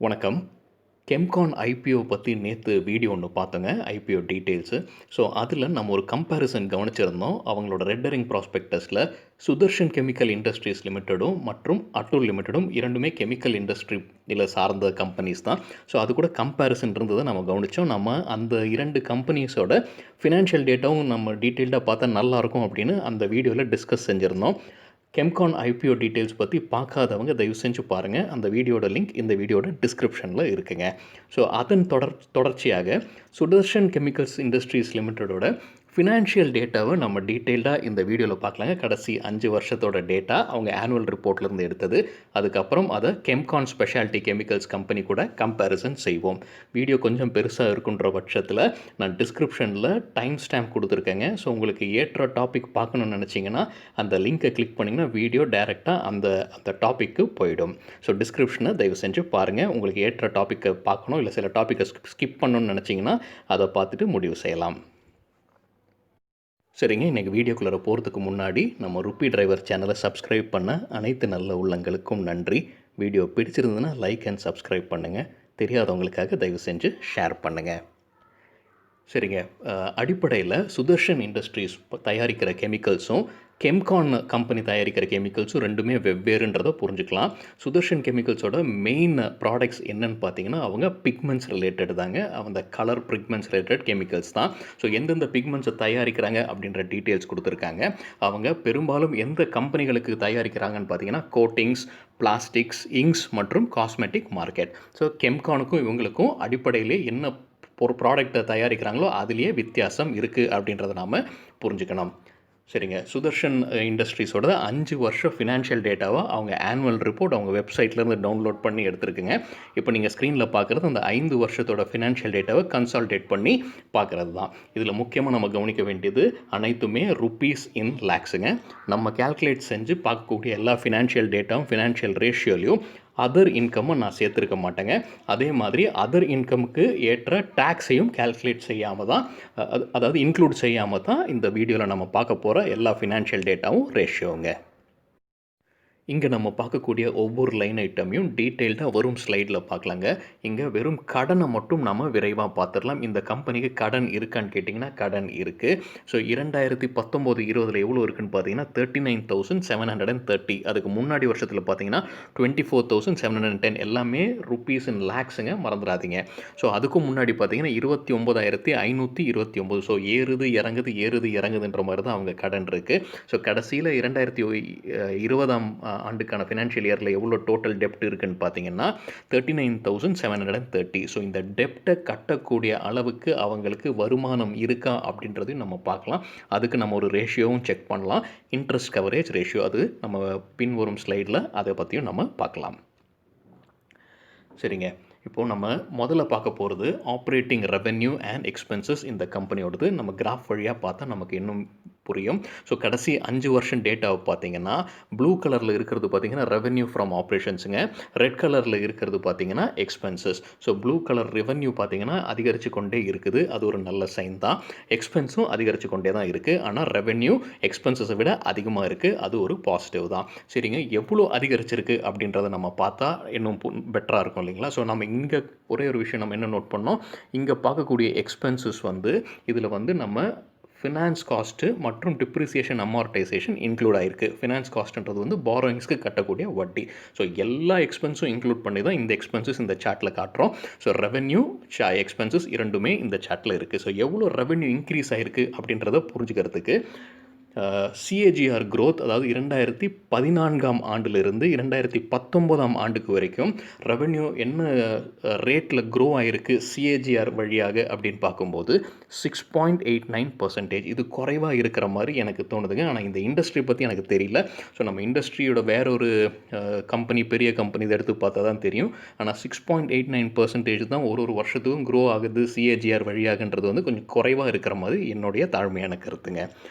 வணக்கம். கெம்கான் ஐபிஓ பத்தி நேத்து வீடியோ ஒண்ணு பார்த்தேங்க. IPO details. ஸோ, அதில நம்ம ஒரு கம்பேரிசன் கவனிச்சிருந்தோம். அவங்களோட ரெட் ஹெரிங் ப்ராஸ்பெக்டஸ்ல சுதர்ஷன் கெமிக்கல் இண்டஸ்ட்ரீஸ் லிமிட்டெடும் மற்றும் அட்டூர் லிமிட்டெடும் 2மே கெமிக்கல் இண்டஸ்ட்ரியில சார்ந்த கம்பெனிஸ் தான். ஸோ, அது கூட கம்பேரிசன் இருந்தத நம்ம கவனிச்சோம். நம்ம அந்த 2 கம்பெனிஸோட ஃபினான்ஷியல் டேட்டாவும் நம்ம டீட்டெயில்டா பார்த்தா நல்லாயிருக்கும் அப்படின்னு அந்த வீடியோல டிஸ்கஸ் செஞ்சிருந்தோம். கெம்கான் ஐபிஓ டீட்டெயில்ஸ் பற்றி பார்க்காதவங்க தயவு செஞ்சு பாருங்கள். அந்த வீடியோட லிங்க் இந்த வீடியோட டிஸ்கிரிப்ஷனில் இருக்குங்க. ஸோ அதன் தொடர்ச்சியாக சுதர்ஷன் கெமிக்கல்ஸ் இண்டஸ்ட்ரீஸ் லிமிட்டடோட ஃபினான்ஷியல் டேட்டாவை நம்ம டீட்டெயில்டாக இந்த வீடியோவில் பார்க்கலாங்க. கடைசி 5 வருஷத்தோட டேட்டா அவங்க ஆனுவல் ரிப்போர்ட்லேருந்து எடுத்தது. அதுக்கப்புறம் அதை கெம்கான் ஸ்பெஷாலிட்டி கெமிக்கல்ஸ் கம்பெனி கூட கம்பேரிசன் செய்வோம். வீடியோ கொஞ்சம் பெருசாக இருக்குன்ற பட்சத்தில் நான் டிஸ்கிரிப்ஷனில் டைம் ஸ்டாம்ப் கொடுத்துருக்கேங்க. ஸோ உங்களுக்கு ஏற்ற டாபிக் பார்க்கணுன்னு நினச்சிங்கன்னா அந்த லிங்கை கிளிக் பண்ணிங்கன்னா வீடியோ டைரெக்டாக அந்த டாப்பிக்கு போயிடும். ஸோ டிஸ்கிரிப்ஷனை தயவு செஞ்சு பாருங்கள். உங்களுக்கு ஏற்ற டாப்பிக்கை பார்க்கணும், இல்லை சில டாப்பிக்கை ஸ்கிப் பண்ணணும்னு நினச்சிங்கன்னா அதை பார்த்துட்டு முடிவு செய்யலாம். சரிங்க, இன்றைக்கி வீடியோக்குள்ளே போகிறதுக்கு முன்னாடி நம்ம ருப்பி டிரைவர் சேனலை சப்ஸ்கிரைப் பண்ண அனைத்து நல்ல உள்ளங்களுக்கும் நன்றி. வீடியோ பிடிச்சிருந்ததுன்னா லைக் அண்ட் சப்ஸ்கிரைப் பண்ணுங்கள். தெரியாதவங்களுக்காக தயவு செஞ்சு ஷேர் பண்ணுங்கள். சரிங்க, அடிப்படையில் சுதர்ஷன் இண்டஸ்ட்ரீஸ் தயாரிக்கிற கெமிக்கல்ஸும் கெம்கான் கம்பெனி தயாரிக்கிற கெமிக்கல்ஸும் ரெண்டுமே வெவ்வேறுன்றதை புரிஞ்சுக்கலாம். சுதர்ஷன் கெமிக்கல்ஸோட மெயின் ப்ராடக்ட்ஸ் என்னென்னு பார்த்தீங்கன்னா அவங்க பிக்மெண்ட்ஸ் ரிலேட்டட் தாங்க. அந்த கலர் பிக்மெண்ட்ஸ் ரிலேட்டட் கெமிக்கல்ஸ் தான். ஸோ எந்தெந்த பிக்மெண்ட்ஸை தயாரிக்கிறாங்க அப்படின்ற டீட்டெயில்ஸ் கொடுத்துருக்காங்க. அவங்க பெரும்பாலும் எந்த கம்பெனிகளுக்கு தயாரிக்கிறாங்கன்னு பார்த்தீங்கன்னா கோட்டிங்ஸ், பிளாஸ்டிக்ஸ், இங்க்ஸ் மற்றும் காஸ்மெட்டிக் மார்க்கெட். ஸோ கெம்கானுக்கும் இவங்களுக்கும் அடிப்படையிலே என்ன ஒரு ப்ராடக்டை தயாரிக்கிறாங்களோ அதுலேயே வித்தியாசம் இருக்குது அப்படின்றத நாம் புரிஞ்சுக்கணும். சரிங்க, சுதர்ஷன் இண்டஸ்ட்ரீஸோட 5 வருஷம் ஃபினான்ஷியல் டேட்டாவை அவங்க ஆனுவல் ரிப்போர்ட் அவங்க வெப்சைட்லேருந்து டவுன்லோட் பண்ணி எடுத்துருக்குங்க. இப்போ நீங்கள் ஸ்க்ரீனில் பார்க்குறது அந்த 5 வருஷத்தோட ஃபினான்ஷியல் டேட்டாவை கன்சால்டேட் பண்ணி பார்க்குறது தான். இதில் முக்கியமாக நம்ம கவனிக்க வேண்டியது அனைத்துமே ருப்பீஸ் இன் லேக்ஸுங்க. நம்ம கேல்குலேட் செஞ்சு பார்க்கக்கூடிய எல்லா ஃபினான்ஷியல் டேட்டாவும் ஃபினான்ஷியல் ரேஷியோலையும் அதர் இன்கம்மை நான் சேர்த்துருக்க மாட்டேங்க. அதே மாதிரி அதர் இன்கமுக்கு ஏற்ற டேக்ஸையும் கேல்குலேட் செய்யாமல் தான், அதாவது இன்க்ளூட் செய்யாமல் தான் இந்த வீடியோவில் நம்ம பார்க்க போகிற எல்லா ஃபினான்ஷியல் டேட்டாவும் ரேஷியோங்க. இங்கே நம்ம பார்க்கக்கூடிய ஒவ்வொரு லைன் ஐட்டமையும் டீட்டெயில்டாக வரும் ஸ்லைடில் பார்க்கலாங்க. இங்கே வெறும் கடனை மட்டும் நம்ம விரைவாக பார்த்துடலாம். இந்த கம்பெனிக்கு கடன் இருக்கான்னு கேட்டிங்கன்னா கடன் இருக்குது. ஸோ 2019-20 எவ்வளோ இருக்குன்னு பார்த்தீங்கன்னா 39,730. அதுக்கு முன்னாடி வருஷத்தில் பார்த்தீங்கன்னா 24,710. எல்லாமே ருப்பீஸ் இன் லேக்ஸுங்க, மறந்துடாதீங்க. ஸோ அதுக்கும் முன்னாடி பார்த்தீங்கன்னா 29,529. ஸோ ஏறுது இறங்குதுன்ற மாதிரி தான் அவங்க கடன் இருக்குது. ஸோ கடைசியில் 2020 ஆண்டுக்கான ஃபினான்ஷியல் இயரில் எவ்வளோ டோட்டல் டெப்ட் இருக்குன்னு பார்த்தீங்கன்னா 39,730. ஸோ இந்த டெப்டை கட்டக்கூடிய அளவுக்கு அவங்களுக்கு வருமானம் இருக்கா அப்படின்றதையும் நம்ம பார்க்கலாம். அதுக்கு நம்ம ஒரு ரேஷியோவும் செக் பண்ணலாம். இன்ட்ரெஸ்ட் கவரேஜ் ரேஷியோ, அது நம்ம பின்வரும் ஸ்லைடில் அதை பற்றியும் நம்ம பார்க்கலாம். சரிங்க, இப்போது நம்ம முதல்ல பார்க்க போகிறது ஆப்ரேட்டிங் ரெவென்யூ அண்ட் எக்ஸ்பென்சஸ் இந்த கம்பெனியோடது. நம்ம கிராஃப் வழியாக பார்த்தா நமக்கு இன்னும் புரியும். ஸோ கடைசி 5 வருஷம் டேட்டாவை பார்த்தீங்கன்னா ப்ளூ கலரில் இருக்கிறது பார்த்தீங்கன்னா ரெவென்யூ ஃப்ரம் ஆப்ரேஷன்ஸுங்க. ரெட் கலரில் இருக்கிறது பார்த்தீங்கன்னா expenses. So blue colour revenue பார்த்தீங்கன்னா அதிகரித்து கொண்டே இருக்குது. அது ஒரு நல்ல சைன் தான். எக்ஸ்பென்ஸும் அதிகரித்து கொண்டே தான் இருக்குது. ஆனால் ரெவென்யூ எக்ஸ்பென்சஸை விட அதிகமாக இருக்குது. அது ஒரு பாசிட்டிவ் தான். சரிங்க, எவ்வளோ அதிகரிச்சிருக்கு அப்படின்றத நம்ம பார்த்தா இன்னும் பெட்டராக இருக்கும் இல்லைங்களா? ஸோ நம்ம இங்கே ஒரே ஒரு விஷயம் நம்ம என்ன நோட் பண்ணோம், இங்கே பார்க்கக்கூடிய எக்ஸ்பென்சஸ் இதில் நம்ம ஃபினான்ஸ் காஸ்ட்டு மற்றும் டிப்ரிசியேஷன் அமார்டைசேஷன் இன்க்ளூட் ஆகிருக்கு. ஃபினான்ஸ் காஸ்ட்டுன்றது பாரோயிங்ஸ்க்கு கட்டக்கூடிய வட்டி. ஸோ எல்லா எக்ஸ்பென்ஸும் இன்க்ளூட் பண்ணி தான் இந்த எக்ஸ்பென்சஸ் இந்த சார்ட்டில் காட்டுறோம். ஸோ ரெவென்யூ எக்ஸ்பென்சஸ் இரண்டுமே இந்த சார்ட்டில் இருக்குது. ஸோ எவ்வளோ ரெவென்யூ இன்க்ரீஸ் ஆகிருக்கு அப்படின்றத புரிஞ்சுக்கிறதுக்கு சிஏஜிஆர் க்ரோத், அதாவது 2014 ஆண்டிலிருந்து 2019 ஆண்டுக்கு வரைக்கும் ரெவென்யூ என்ன ரேட்டில் க்ரோ ஆகிருக்கு சிஏஜிஆர் வழியாக அப்படின்னு பார்க்கும்போது 6.89%. இது குறைவாக இருக்கிற மாதிரி எனக்கு தோணுதுங்க. ஆனால் இந்த இண்டஸ்ட்ரி பற்றி எனக்கு தெரியல. ஸோ நம்ம இண்டஸ்ட்ரியோட வேற ஒரு கம்பெனி, பெரிய கம்பெனி இதை எடுத்து பார்த்தா தான் தெரியும். ஆனால் 6.89% தான் ஒரு வருஷத்துக்கும் க்ரோ ஆகுது சிஏஜிஆர் வழியாகன்றது கொஞ்சம் குறைவாக இருக்கிற மாதிரி என்னுடைய தாழ்மையான கருத்துங்க.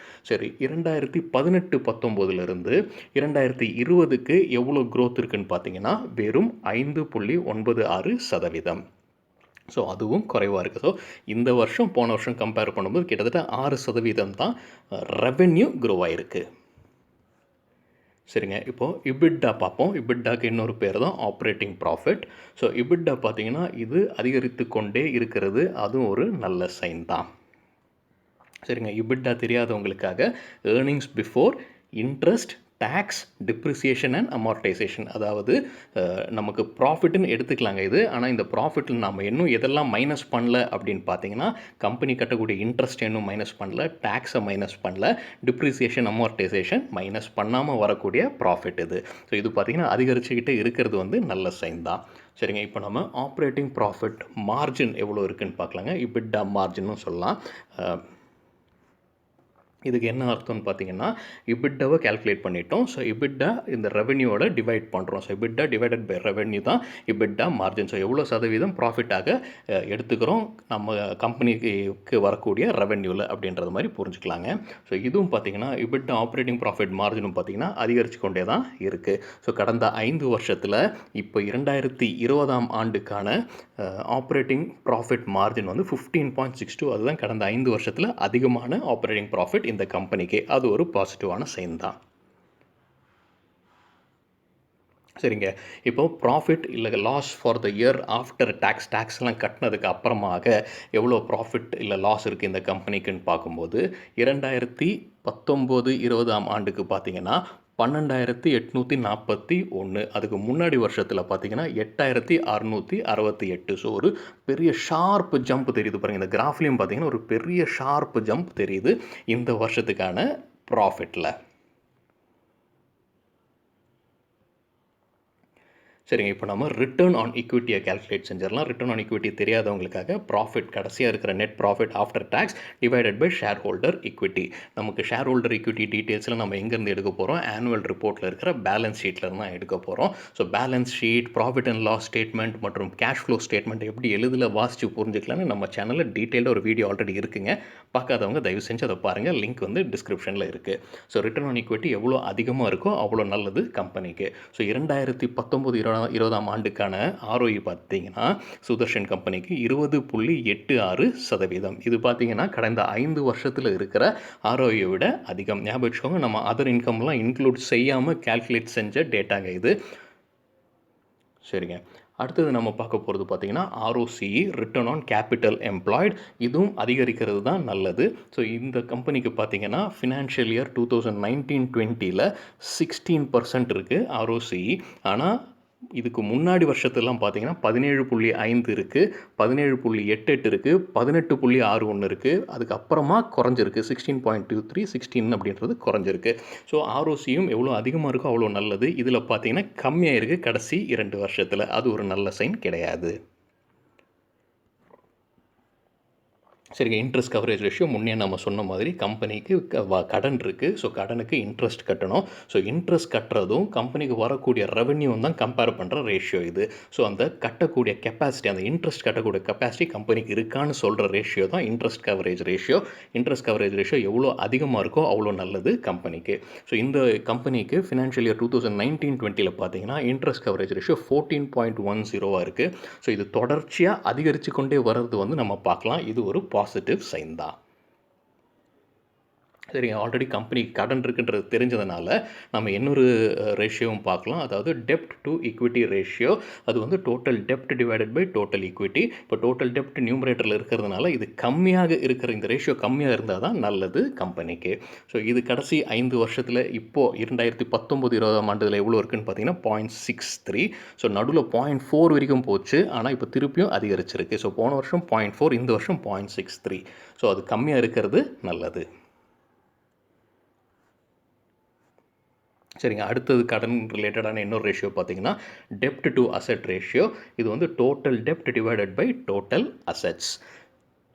சரி, 2018-19 2020க்கு எவ்வளோ க்ரோத் இருக்குன்னு பார்த்தீங்கன்னா வெறும் 5.96%. ஸோ அதுவும் குறைவாக இருக்குது. ஸோ இந்த வருஷம் போன வருஷம் கம்பேர் பண்ணும்போது கிட்டத்தட்ட 6% தான் ரெவென்யூ க்ரோ ஆகிருக்கு. சரிங்க. இப்போது இபிட்டா பார்ப்போம். இபிட்டாக்கு இன்னொரு பேர் தான் ஆப்ரேட்டிங் ப்ராஃபிட். ஸோ இபிட்டா பார்த்தீங்கன்னா, இது அதிகரித்து கொண்டே இருக்கிறது. அதுவும் ஒரு நல்ல சைன் தான். சரிங்க. இபிட்டா தெரியாதவங்களுக்காக earnings before interest, tax, depreciation and amortisation. அதாவது நமக்கு ப்ராஃபிட்னு எடுத்துக்கலாங்க இது. ஆனால் இந்த ப்ராஃபிட்டில் நம்ம இன்னும் எதெல்லாம் மைனஸ் பண்ணல அப்படின்னு பார்த்தீங்கன்னா, கம்பெனி கட்டக்கூடிய இன்ட்ரெஸ்ட் இன்னும் மைனஸ் பண்ணல, டாக்ஸை மைனஸ் பண்ணல, டிப்ரிசியேஷன், அமார்டைசேஷன் மைனஸ் பண்ணாமல் வரக்கூடிய ப்ராஃபிட் இது. ஸோ இது பார்த்திங்கன்னா அதிகரிச்சுக்கிட்டே இருக்கிறது வந்து நல்ல சைன் தான். சரிங்க. இப்போ நம்ம ஆப்ரேட்டிங் ப்ராஃபிட் மார்ஜின் எவ்வளோ இருக்குதுன்னு பார்க்கலாங்க. இபிட்டா மார்ஜின்னு சொல்லலாம். இதுக்கு என்ன அர்த்தம்னு பார்த்தீங்கன்னா, இபிட்டாவை கால்குலேட் பண்ணிட்டோம். ஸோ இபிட்டா இந்த ரெவென்யூவோட டிவைட் பண்ணுறோம். So EBITDA divided by revenue தான் இபிட்டா மார்ஜின். ஸோ எவ்வளோ சதவீதம் ப்ராஃபிட்டாக எடுத்துக்கிறோம் நம்ம கம்பெனிக்கு வரக்கூடிய ரெவென்யூவில் அப்படின்றது மாதிரி புரிஞ்சுக்கலாங்க. ஸோ இதுவும் பார்த்தீங்கன்னா இபிட்டா ஆப்ரேட்டிங் ப்ராஃபிட் மார்ஜினும் பார்த்தீங்கன்னா அதிகரித்து கொண்டே தான் இருக்குது. ஸோ கடந்த 5 வருஷத்தில் இப்போ 2020ஆம் ஆண்டுக்கான ஆப்ரேட்டிங் ப்ராஃபிட் மார்ஜின் வந்து 15.62. அதுதான் கடந்த 5 வருஷத்தில் அதிகமான ஆப்ரேட்டிங் ப்ராஃபிட் இந்த கம்பெனிக்கு. அது ஒரு பாசிட்டிவான சைன் தான். சரிங்க. இப்போ ப்ராஃபிட் இல்லை loss for the year after டேக்ஸ்லாம் கட்டினதுக்கு அப்புறமாக எவ்வளோ ப்ராஃபிட் இல்லை லாஸ் இருக்குது இந்த கம்பெனிக்குன்னு பார்க்கும்போது 2019-20ஆம் ஆண்டுக்கு பார்த்தீங்கன்னா 12,841. அதுக்கு முன்னாடி வருஷத்தில் பார்த்தீங்கன்னா 8,668. ஸோ ஒரு பெரிய ஷார்ப் ஜம்ப் தெரியுது பாருங்கள். இந்த கிராஃப்லேயும் பார்த்தீங்கன்னா ஒரு பெரிய ஷார்ப் ஜம்ப் தெரியுது இந்த வருஷத்துக்கான ப்ராஃபிட்டில். சரிங்க. இப்போ நம்ம ரிட்டர்ன் ஆன் ஈக்விட்டியை கால்குலேட் செஞ்சிடலாம். ரிட்டர்ன் ஆன் ஈக்விட்டி தெரியாதவங்களுக்காக ப்ராஃபிட் கடைசியாக இருக்கிற net profit after tax divided by shareholder equity. நமக்கு ஷேர் ஹோல்டர் ஈக்விட்டி டீட்டெயில்ஸில் நம்ம எங்கேருந்து எடுக்க போகிறோம்? ஆனுவல் ரிப்போர்ட்டில் இருக்கிற பேலன்ஸ் ஷீட்டில் தான் எடுக்க போகிறோம். So balance sheet, profit and loss statement மற்றும் கேஷ் ஃப்ளோ ஸ்டேட்மெண்ட் எப்படி எளிதில் வாசித்து புரிஞ்சுக்கலான்னு நம்ம சேனலில் டீட்டெயிலாக ஒரு வீடியோ ஆல்ரெடி இருக்குங்க. பார்க்காதவங்க தயவு செஞ்சு அதை பாருங்கள். லிங்க் வந்து டிஸ்கிரிப்ஷனில் இருக்குது. ஸோ ரிட்டர்ன் ஆன் ஈக்விட்டி எவ்வளோ அதிகமாக இருக்கோ அவ்வளோ நல்லது கம்பெனிக்கு. ஸோ 2019-20ஆம் ஆண்டுக்கான ஆர்ஓஇ பார்த்தீங்கன்னா சுதர்ஷன் கம்பெனிக்கு 20.86%. இது பார்த்தீங்கன்னா கடந்த 5 வருஷத்தில் இருக்கிற ஆர்ஓஇயை விட அதிகம். ஞாபகம் வச்சுக்கோங்க, நம்ம அதர் இன்கம்லாம் இன்க்ளூட் செய்யாமல் கால்குலேட் செஞ்ச டேட்டாங்க இது. சரிங்க. அடுத்தது நம்ம பார்க்க போகிறது பார்த்தீங்கன்னா ROCE, return on capital employed. இதுவும் அதிகரிக்கிறது தான் நல்லது. ஸோ இந்த கம்பெனிக்கு பார்த்தீங்கன்னா ஃபினான்ஷியல் இயர் 2019-20ல் 16% இருக்குது ROCE. ஆனால் இதுக்கு முன்னாடி வருஷத்துலாம் பார்த்தீங்கன்னா 17.5 இருக்குது, 17.88 இருக்குது, 18.61 இருக்குது. அதுக்கப்புறமா குறைஞ்சிருக்கு 16.23, 16 அப்படின்றது குறைஞ்சிருக்கு. ஸோ ROCயும் எவ்வளோ அதிகமாக இருக்கோ அவ்வளோ நல்லது. இதில் பார்த்தீங்கன்னா கம்மியாக இருக்குது கடைசி 2 வருஷத்தில். அது ஒரு நல்ல சைன் கிடையாது. சரிங்க. இன்ட்ரெஸ்ட் கவரேஜ் ரேஷியோ முன்னே நம்ம சொன்ன மாதிரி கம்பெனிக்கு கடன் இருக்குது. ஸோ கடனுக்கு இன்ட்ரெஸ்ட் கட்டணும். ஸோ இன்ட்ரெஸ்ட் கட்டுறதும் கம்பெனிக்கு வரக்கூடிய ரெவென்யூவும் தான் கம்பேர் பண்ணுற ரேஷியோ இது. ஸோ அந்த கட்டக்கூடிய கெப்பாசிட்டி, அந்த இன்ட்ரெஸ்ட் கட்டக்கூடிய கெப்பாசிட்டி கம்பெனிக்கு இருக்கான்னு சொல்கிற ரேஷியோ தான் interest coverage ratio. Interest coverage ratio எவ்வளோ அதிகமாக இருக்கோ அவ்வளோ நல்லது கம்பெனிக்கு. ஸோ இந்த கம்பெனிக்கு ஃபினான்ஷியல் இயர் 2019-20ல் பார்த்தீங்கன்னா இன்ட்ரெஸ்ட் கவரேஜ் ரேஷியோ 14.10 இருக்குது. ஸோ இது தொடர்ச்சியாக அதிகரித்து கொண்டே வர்றது வந்து நம்ம பார்க்கலாம். இது ஒரு பாசிட்டிவ் சைன் தான். சரிங்க. ஆல்ரெடி கம்பெனிக்கு கடன் இருக்குன்றது தெரிஞ்சதுனால நம்ம இன்னொரு ரேஷியோவும் பார்க்கலாம். அதாவது டெப்ட் டு ஈக்விட்டி ரேஷியோ. அது வந்து டோட்டல் டெப்ட் டிவைடட் பை டோட்டல் ஈக்விட்டி. இப்போ டோட்டல் டெப்ட் நியூமரேட்டரில் இருக்கிறதுனால இது கம்மியாக இருக்கிற இந்த ரேஷியோ கம்மியாக இருந்தால் தான் நல்லது கம்பெனிக்கு. ஸோ இது கடைசி 5 வருஷத்தில் இப்போது 2019-20ஆம் ஆண்டில் எவ்வளோ இருக்குதுன்னு பார்த்தீங்கன்னா 0.63. ஸோ நடுவில் 0.4 வரைக்கும் போச்சு. ஆனால் இப்போ திருப்பியும் அதிகரிச்சிருக்கு. ஸோ போன வருஷம் 0.4, இந்த வருஷம் 0.63. ஸோ அது கம்மியாக இருக்கிறது நல்லது. சரிங்க. அடுத்தது கடன் ரிலேட்டடான இன்னொரு ரேஷியோ பார்த்தீங்கன்னா டெப்ட் டு அசெட் ரேஷியோ. இது வந்து டோட்டல் டெப்ட் divided by total assets.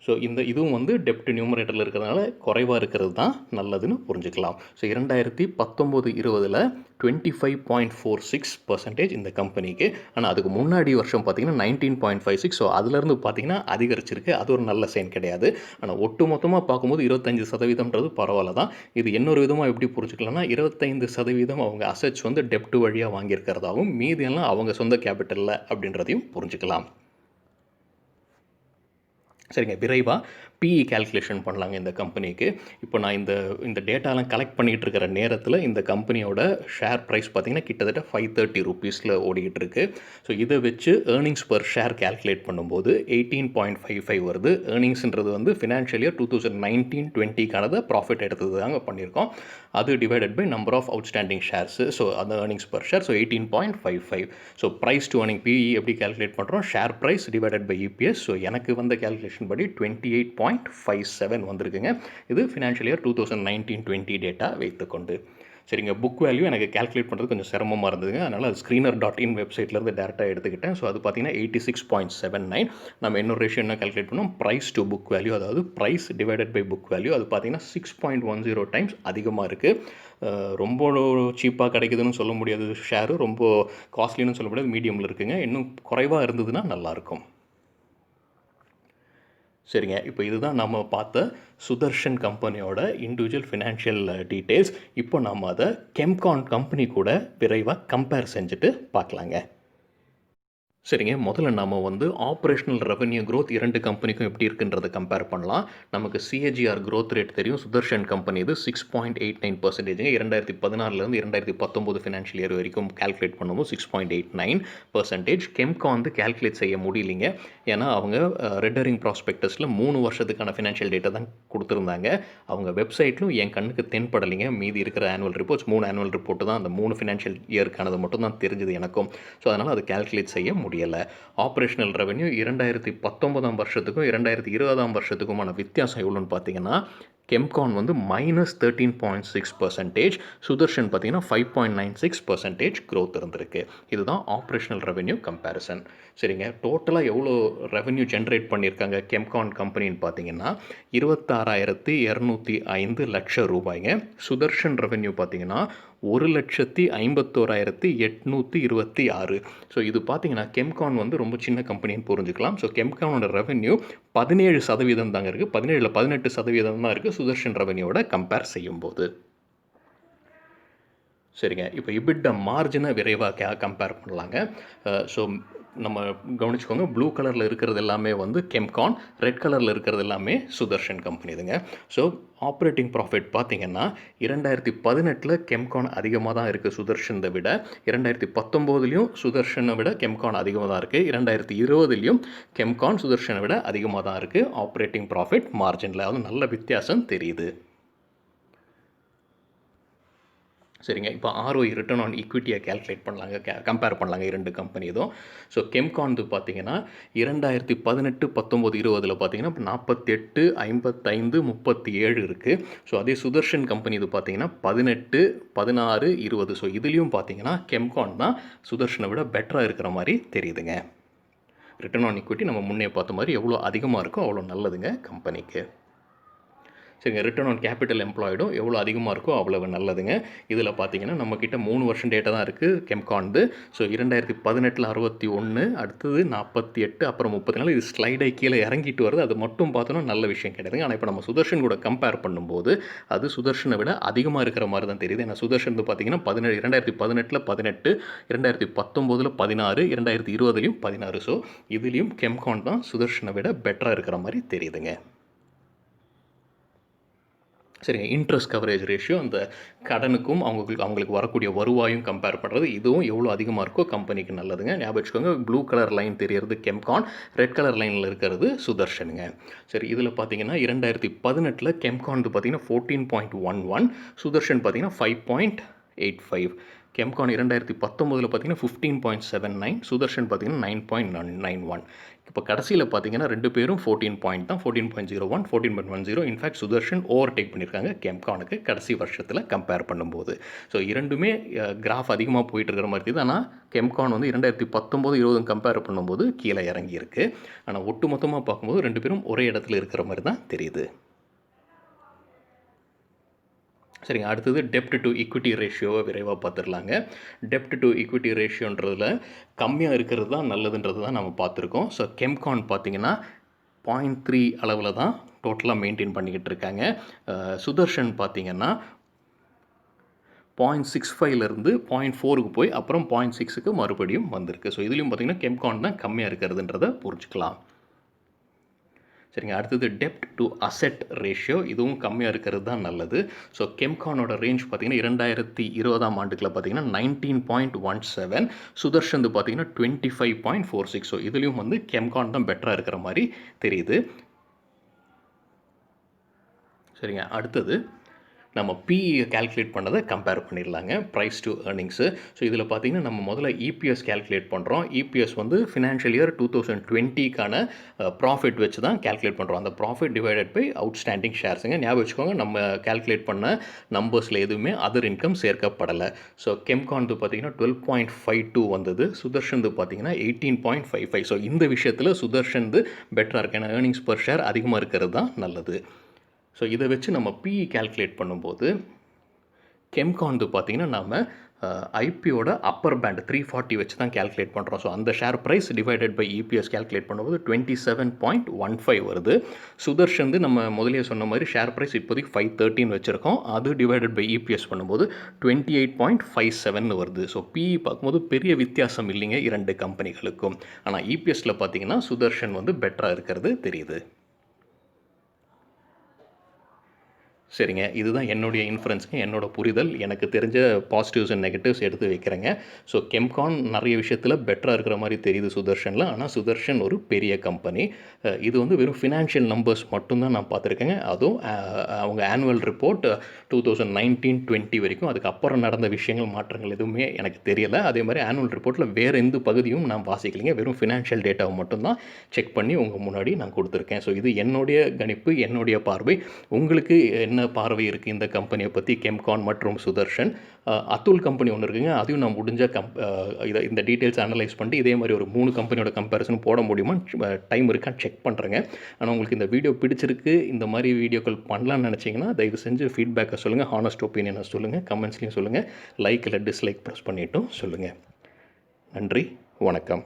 So இதுவும் வந்து டெப்ட் நியூமரேட்டரில் இருக்கிறதுனால குறைவாக இருக்கிறது தான் நல்லதுன்னு புரிஞ்சுக்கலாம். ஸோ 2019-20ல் 25.46% இந்த கம்பெனிக்கு. ஆனால் அதுக்கு முன்னாடி வருஷம் பார்த்தீங்கன்னா 19.56. ஸோ அதுலேருந்து பார்த்தீங்கன்னா அதிகரிச்சிருக்கு. அது ஒரு நல்ல சைன் கிடையாது. ஆனால் ஒட்டு மொத்தமாக பார்க்கும்போது 25%ன்றது பரவாயில்ல தான். இது இன்னொரு விதமாக எப்படி புரிஞ்சுக்கலாம்னா 25% அவங்க அசெட்ஸ் வந்து டெப்ட் வழியாக வாங்கியிருக்கிறதாகவும் மீதியெல்லாம் அவங்க சொந்த கேபிட்டலில் அப்படின்றதையும் புரிஞ்சுக்கலாம். சரிங்க. விரைவாக பிஇ கால்குலேஷன் பண்ணலாங்க இந்த கம்பெனிக்கு. இப்போ நான் இந்த டேட்டாலாம் கலெக்ட் பண்ணிகிட்டு இருக்கிற நேரத்தில் இந்த கம்பெனியோட ஷேர் ப்ரைஸ் பார்த்திங்கன்னா கிட்டத்தட்ட ₹530 ஓடிக்கிட்டு இருக்கு. ஸோ இதை வச்சு ஏர்னிங்ஸ் பர் ஷேர் கால்குலேட் பண்ணும்போது 18.55 வருது. ஏர்னிங்ஸ்ன்றது வந்து ஃபினான்ஷியல் இயர் 2019-20க்கானதை ப்ராஃபிட் எடுத்தது தாங்க பண்ணியிருக்கோம். அது divided by number of outstanding shares. So அந்த earnings per share. So 18.55. So price to earning PE எப்படி கால்குலேட் பண்ணுறோம்? Share price divided by EPS. So எனக்கு வந்த கால்குலேஷன் படி 28.57 வந்திருக்குங்க. இது ஃபினான்ஷியல் இயர் 2019-20 டேட்டா வைத்துக்கொண்டு. சரிங்க, புக் வேல்யூ எனக்கு கால்குலேட் பண்ணுறது கொஞ்சம் சிரமமாக இருந்ததுங்க. அதனால் அது screener.in வெப்சைட்லேருந்து டேரெக்டாக எடுத்துக்கிட்டேன். ஸோ அது பார்த்தீங்கன்னா 86.79. நம்ம இன்னொரு ரேஷியோ என்ன கால்குலேட் பண்ணோம்? ப்ரைஸ் டு புக் வேல்யூ, அதாவது price divided by book value. அது பார்த்தீங்கன்னா 6.10 டைம்ஸ் அதிகமாக இருக்குது. ரொம்ப சீப்பாக கிடைக்குதுன்னு சொல்ல முடியாது ஷேரு, ரொம்ப காஸ்ட்லின்னு சொல்ல முடியாது, மீடியமில் இருக்குங்க. இன்னும் குறைவாக இருந்ததுன்னா நல்லாயிருக்கும். சரிங்க, இப்போ இதுதான் நம்ம பார்த்த சுதர்ஷன் கம்பெனியோட இண்டிவிஜுவல் ஃபினான்ஷியல் டீட்டெயில்ஸ். இப்போ நம்ம அதை கெம்கான் கம்பெனி கூட விரைவாக கம்பேர் செஞ்சுட்டு பார்க்கலாங்க. சரிங்க, முதல்ல நம்ம வந்து ஆப்ரேஷனல் ரெவன்யூ க்ரோத் 2 கம்பெனிக்கும் எப்படி இருக்குன்றதை கம்பேர் பண்ணலாம். நமக்கு சிஏஜிஆர் க்ரோத் ரேட் தெரியும். சுதர்ஷன் கம்பெனி இது 6.89%. 2016லேருந்து 2019 ஃபினான்ஷியல் இயர் வரைக்கும் கால்குலேட் பண்ணும்போது 6.89%. கெம்கான் வந்து கால்குலேட் செய்ய முடியலைங்க. ஏன்னா அவங்க ரெட்டரிங் ப்ராஸ்பெக்டஸில் 3 வருஷத்துக்கான ஃபினான்ஷியல் டேட்டா தான் கொடுத்துருந்தாங்க. அவங்க வெப்சைட்லும் என் கண்ணுக்கு தென்படலைங்க. மீதி இருக்கிற ஆனுவல் ரிப்போர்ட்ஸ் 3 ஆனுவல் ரிப்போர்ட்டு தான், அந்த 3 ஃபினான்ஷியல் இயருக்கானது மட்டும் தான் தெரிஞ்சது எனக்கும். ஸோ அதனால் அது கால்குலேட் செய்ய முடியலை. ஆப்ரேஷனல் ரெவன்யூ 2019 வருஷத்துக்கும் 2020 வருஷத்துக்குமான வித்தியாசம் எவ்வளோன்னு பார்த்தீங்கன்னா, கெம்கான் வந்து -13.6%, சுதர்ஷன் பார்த்தீங்கன்னா 5.96% க்ரோத் இருந்திருக்கு. இதுதான் ஆப்ரேஷனல் ரெவன்யூ கம்பேரிசன். சரிங்க, டோட்டலாக எவ்வளோ ரெவன்யூ ஜென்ரேட் பண்ணியிருக்காங்க கெம்கான் கம்பெனின்னு பார்த்தீங்கன்னா 26,205 லட்சம் ரூபாய்ங்க. சுதர்ஷன் ரெவன்யூ பார்த்தீங்கன்னா 1,51,826. ஸோ இது பார்த்தீங்கன்னா கெம்கான் வந்து ரொம்ப சின்ன கம்பெனின்னு புரிஞ்சுக்கலாம். ஸோ கெம்கானோட ரெவன்யூ 17% தாங்க இருக்குது. 17ல் 18% தான் இருக்குது சுதர்ஷன் ரெவன்யூவோட கம்பேர் செய்யும்போது. சரிங்க, இப்போ இபிட்டா மார்ஜினை விரைவாக கம்பேர் பண்ணலாங்க. ஸோ நம்ம கவனிச்சுக்கோங்க, ப்ளூ கலரில் இருக்கிறது எல்லாமே வந்து கெம்கான், ரெட் கலரில் இருக்கிறது எல்லாமே சுதர்ஷன் கம்பெனி இதுங்க. ஸோ ஆப்ரேட்டிங் ப்ராஃபிட் பார்த்தீங்கன்னா 2018 கெம்கான் அதிகமாக தான் இருக்குது சுதர்ஷனை விட. 2019 சுதர்ஷனை விட கெம்கான் அதிகமாக தான் இருக்குது. 2020 கெம்கான் சுதர்ஷனை விட அதிகமாக தான் இருக்குது. ஆப்ரேட்டிங் ப்ராஃபிட் மார்ஜினில் அது நல்ல வித்தியாசம் தெரியுது. சரிங்க, இப்போ ROE ரிட்டர்ன் ஆன் ஈக்விட்டியை கால்குலேட் பண்ணலாங்க, கம்பேர் பண்ணலாங்க 2 கம்பெனி இதுவும். ஸோ கெம்கான்து பார்த்தீங்கன்னா 2018, 19, 20 பார்த்தீங்கன்னா 48, 55, 37 இருக்குது. ஸோ அதே சுதர்ஷன் கம்பெனி இது பார்த்தீங்கன்னா 18, 16, 20. ஸோ இதுலேயும் பார்த்தீங்கன்னா கெம்கான் தான் சுதர்ஷனை விட பெட்டராக இருக்கிற மாதிரி தெரியுதுங்க. ரிட்டர்ன் ஆன் ஈக்விட்டி நம்ம முன்னே பார்த்த மாதிரி எவ்வளோ அதிகமாக இருக்கோ அவ்வளோ நல்லதுங்க கம்பெனிக்கு. சரிங்க, ரிட்டர்ன் ஆன் கேபிட்டல் எம்ப்ளாய்டும் எவ்வளோ அதிகமாக இருக்கோ அவ்வளவு நல்லதுங்க. இதில் பார்த்தீங்கன்னா நம்மக்கிட்ட 3 வருஷம் டேட்டா தான் இருக்குது கெம்கான்து. ஸோ 2018 61, அடுத்தது 48, அப்புறம் 34. இது ஸ்லைடை கீழே இறங்கிட்டு வருது. அது மட்டும் பார்த்தோன்னா நல்ல விஷயம் கிடையாதுங்க. ஆனால் இப்போ நம்ம சுதர்ஷன் கூட கம்பேர் பண்ணும்போது அது சுதர்ஷனை விட அதிகமாக இருக்கிற மாதிரி தான் தெரியுது. ஏன்னா சுதர்ஷன் பார்த்தீங்கன்னா 2018 18, 2019 16, 2020 16. ஸோ இதுலேயும் கெம்கான் தான் சுதர்ஷனை விட பெட்டராக இருக்கிற மாதிரி தெரியுதுங்க. சரிங்க, இன்ட்ரெஸ்ட் கவரேஜ் ரேஷியோ, அந்த கடனுக்கும் அவங்களுக்கு வரக்கூடிய வருவாயும் கம்பேர் பண்ணுறது, இதுவும் எவ்வளோ அதிகமாக இருக்கோ கம்பெனிக்கு நல்லதுங்க. ஞாபகம் வச்சுக்கோங்க, ப்ளூ கலர் லைன் தெரியறது கெம்கான், ரெட் கலர் லைனில் இருக்கிறது சுதர்ஷனுங்க. சரி, இதில் பார்த்தீங்கன்னா 2018 கெம்கான் பார்த்தீங்கன்னா 14.11, சுதர்ஷன் பார்த்தீங்கன்னா 5.85. கெம்கான் 2019 பார்த்தீங்கன்னா 15.79, சுதர்ஷன் பார்த்தீங்கன்னா 9.91. இப்போ கடைசியில் பார்த்தீங்கன்னா 2 பேரும் 14 பாயிண்ட் தான், 14.01, 14.10. இன்ஃபேக்ட் சுதர்ஷன் ஓவர்டேக் பண்ணியிருக்காங்க கெம்கானுக்கு கடைசி வருஷத்தில் கம்பேர் பண்ணும்போது. ஸோ இரண்டுமே கிராஃப் அதிகமாக போயிட்டு இருக்கிற மாதிரி இருக்குது. ஆனால் கெம்கான் வந்து 2019, 20 கம்பேர் பண்ணும்போது கீழே இறங்கியிருக்கு. ஆனால் ஒட்டு மொத்தமாக பார்க்கும்போது 2 பேரும் ஒரே இடத்துல இருக்கிற மாதிரி தான் தெரியுது. சரிங்க, அடுத்தது டெப்ட் டு ஈக்விட்டி ரேஷியோவை விரைவாக பார்த்துடலாங்க. டெப்ட் டு ஈக்விட்டி ரேஷியோன்றதில் கம்மியாக இருக்கிறது தான் நல்லதுன்றது தான் நம்ம பார்த்துருக்கோம். ஸோ கெம்கான் பார்த்தீங்கன்னா 0.3 அளவில் தான் டோட்டலாக மெயின்டைன் பண்ணிக்கிட்டு இருக்காங்க. சுதர்ஷன் பார்த்தீங்கன்னா 0.65லேருந்து 0.4க்கு போய் அப்புறம் 0.6க்கு மறுபடியும் வந்திருக்கு. ஸோ இதுலேயும் பார்த்தீங்கன்னா கெம்கான் தான் கம்மியாக இருக்கிறதுன்றதை புரிஞ்சுக்கலாம். சரிங்க. அடுத்தது டெப்ட் டு அசெட் ரேஷியோ, இதுவும் கம்மியாக இருக்கிறது தான் நல்லது. ஸோ கெம்கானோட ரேஞ்ச் பார்த்தீங்கன்னா 2020ஆம் ஆண்டுக்குள்ள பார்த்தீங்கன்னா 19.17, சுதர்ஷன் பார்த்தீங்கன்னா 25.46. ஸோ இதுலேயும் வந்து கெம்கான் தான் பெட்டராக இருக்கிற மாதிரி தெரியுது. சரிங்க. அடுத்தது நம்ம பிஇயை கால்குலேட் பண்ணதை கம்பேர் பண்ணிடலாங்க, ப்ரைஸ் டு ஏர்னிங்ஸு. ஸோ இதில் பார்த்தீங்கன்னா நம்ம முதல்ல இபிஎஸ் கால்குலேட் பண்ணுறோம். இபிஎஸ் வந்து ஃபினான்ஷியல் இயர் 2020க்கான ப்ராஃபிட் வச்சு தான் கால்குலேட் பண்ணுறோம். அந்த ப்ராஃபிட் டிவைடட் பை அவுட்ஸ்டாண்டிங் ஷேர்ஸுங்க. ஞாபகம் வச்சுக்கோங்க, நம்ம கால்குலேட் பண்ண நம்பர்ஸில் எதுவுமே அதர் இன்கம் சேர்க்கப்படலை. ஸோ கெம்கான்து பார்த்தீங்கன்னா 12.52 வந்தது, சுதர்ஷன் பார்த்தீங்கன்னா 18.55. ஸோ இந்த விஷயத்தில் சுதர்ஷன் பெட்டராக இருக்குது, ஏன்னா ஏர்னிங்ஸ் பர் ஷேர் அதிகமாக இருக்கிறது தான் நல்லது. ஸோ இதை வச்சு நம்ம பிஇ கால்குலேட் பண்ணும்போது கெம்கான்து பார்த்திங்கன்னா நம்ம ஐபியோட அப்பர் பேண்ட் 340 வச்சு தான் கால்குலேட் பண்ணுறோம். ஸோ அந்த share price divided by EPS calculate பண்ணும்போது 27.15 வருது. சுதர்ஷன் நம்ம முதலே சொன்ன மாதிரி ஷேர் ப்ரைஸ் இப்போதைக்கு 513 வச்சுருக்கோம், அது டிவைடட் பை இபிஎஸ் பண்ணும்போது 28.57 வருது. ஸோ பிஇ பார்க்கும்போது பெரிய வித்தியாசம் இல்லைங்க இரண்டு கம்பெனிகளுக்கும். ஆனால் இபிஎஸ்சில் பார்த்திங்கன்னா சுதர்ஷன் வந்து பெட்டராக இருக்கிறது தெரியுது. சரிங்க, இதுதான் என்னுடைய இன்ஃபரன்ஸுங்க, என்னோட புரிதல். எனக்கு தெரிஞ்ச பாசிட்டிவ்ஸ் அண்ட் நெகட்டிவ்ஸ் எடுத்து வைக்கிறேங்க. ஸோ கெம்கான் நிறைய விஷயத்தில் பெட்டராக இருக்கிற மாதிரி தெரியுது சுதர்ஷனில். ஆனால் சுதர்ஷன் ஒரு பெரிய கம்பெனி. இது வந்து வெறும் ஃபினான்ஷியல் நம்பர்ஸ் மட்டும்தான் நான் பார்த்துருக்கேங்க. அதுவும் அவங்க ஆனுவல் ரிப்போர்ட் 2019-20 வரைக்கும், அதுக்கப்புறம் நடந்த விஷயங்கள் மாற்றங்கள் எதுவுமே எனக்கு தெரியலை. அதே மாதிரி ஆனுவல் ரிப்போர்ட்டில் வேறு எந்த பகுதியும் நான் வாசிக்கலைங்க, வெறும் ஃபினான்ஷியல் டேட்டாவை மட்டும்தான் செக் பண்ணி உங்கள் முன்னாடி நான் கொடுத்துருக்கேன். ஸோ இது என்னுடைய கணிப்பு, என்னுடைய பார்வை. உங்களுக்கு என்ன பார்வை இருக்குது இந்த கம்பெனியை பற்றி, கெம்கான் மற்றும் சுதர்ஷன்? அத்துல் கம்பெனி ஒன்று இருக்குங்க, அதையும் நான் முடிஞ்ச இந்த டீட்டெயில்ஸ் அனலைஸ் பண்ணி இதே மாதிரி ஒரு 3 கம்பெனியோட கம்பேரிசன் போட முடியுமா, டைம் இருக்கான்னு செக் பண்ணுறேங்க. ஆனால் உங்களுக்கு இந்த வீடியோ பிடிச்சிருக்கு, இந்த மாதிரி வீடியோக்கள் பண்ணலான்னு நினச்சிங்கன்னா தயவு செஞ்சு ஃபீட்பேக்கை சொல்லுங்கள், ஹானஸ்ட் ஒப்பீனியனை சொல்லுங்கள், கமெண்ட்ஸ்லையும் சொல்லுங்கள், லைக் இல்லை டிஸ்லைக் ப்ரெஸ் பண்ணிவிட்டும் சொல்லுங்கள். நன்றி, வணக்கம்.